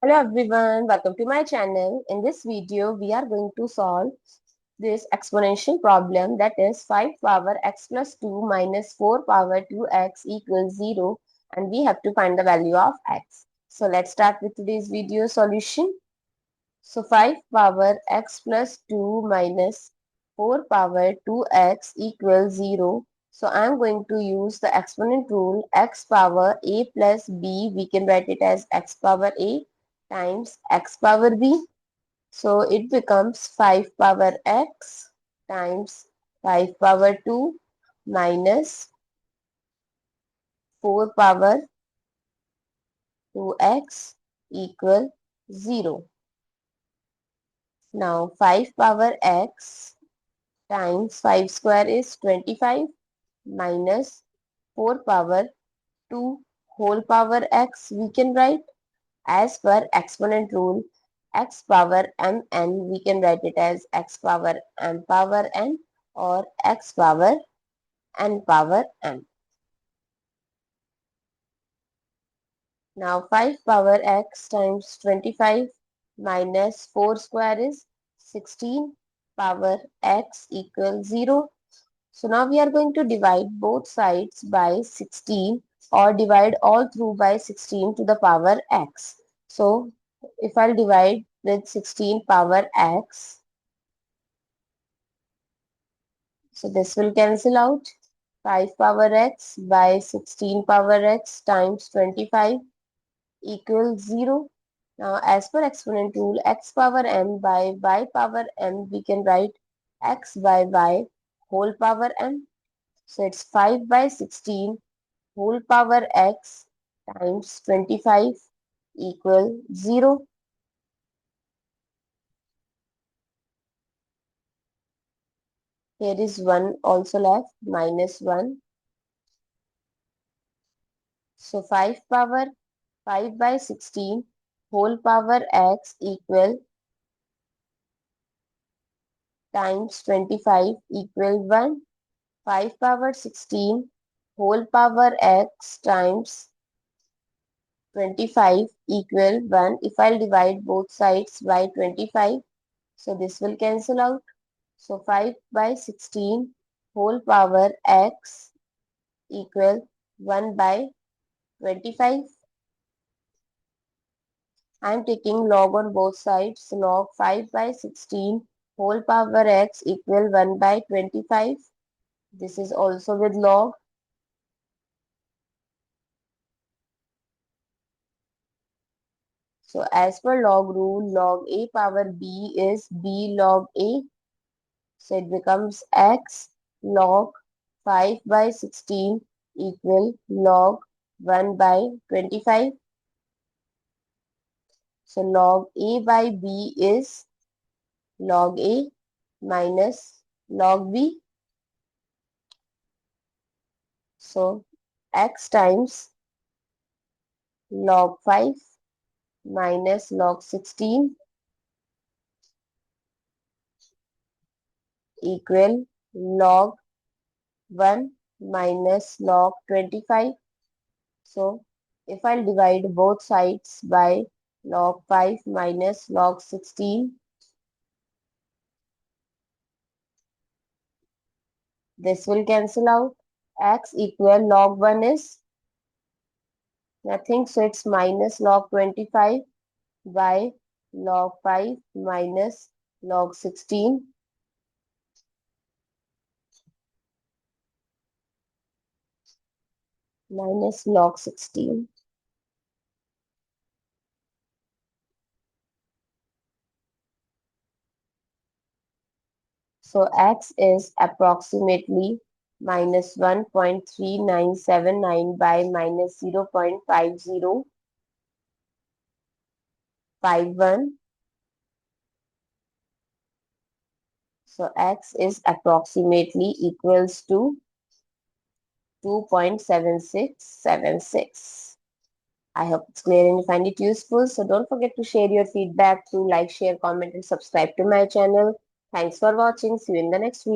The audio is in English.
Hello everyone, welcome to my channel. In this video, we are going to solve this exponential problem, that is 5 power x plus 2 minus 4 power 2x equals 0, and we have to find the value of x. So let's start with today's video solution. So 5 power x plus 2 minus 4 power 2x equals 0. So I am going to use the exponent rule. X power a plus b, we can write it as x power a times x power b. So it becomes 5 power x times 5 power 2 minus 4 power 2x equal 0. Now 5 power x times 5 square is 25 minus 4 power 2 whole power x, we can write as per exponent rule. X power mn, we can write it as x power m power n or x power n power m. Now 5 power x times 25 minus 4 square is 16 power x equals 0. So now we are going to divide both sides by 16 or divide all through by 16 to the power x. So if I'll divide with 16 power x, so this will cancel out. 5 power x by 16 power x times 25 equals 0. Now as per exponent rule, x power m by y power m, we can write x by y whole power m. So it's 5 by 16 whole power x times 25 equal 0. Here is 1 also left, minus 1. So 5 power 5 by 16 whole power x equal times 25 equal 1. 5 power 16 whole power x times 25 equal 1. If I'll divide both sides by 25, so this will cancel out. So 5 by 16 whole power x equal 1 by 25. I am taking log on both sides. Log 5 by 16 whole power x equal 1 by 25. This is also with log. So as per log rule, log a power b is b log a. So it becomes x log 5 by 16 equal log 1 by 25. So log a by b is log a minus log b. So x times log 5 minus log 16 equal log 1 minus log 25. So if I'll divide both sides by log 5 minus log 16, this will cancel out. X equal log 1 is nothing, so it's minus log 25 by log 5 minus log 16. Minus log 16. So x is approximately minus 1.3979 by minus 0.5051. So x is approximately equals to 2.7676. I hope it's clear and you find it useful. So don't forget to share your feedback through like, share, comment, and subscribe to my channel. Thanks for watching. See you in the next video.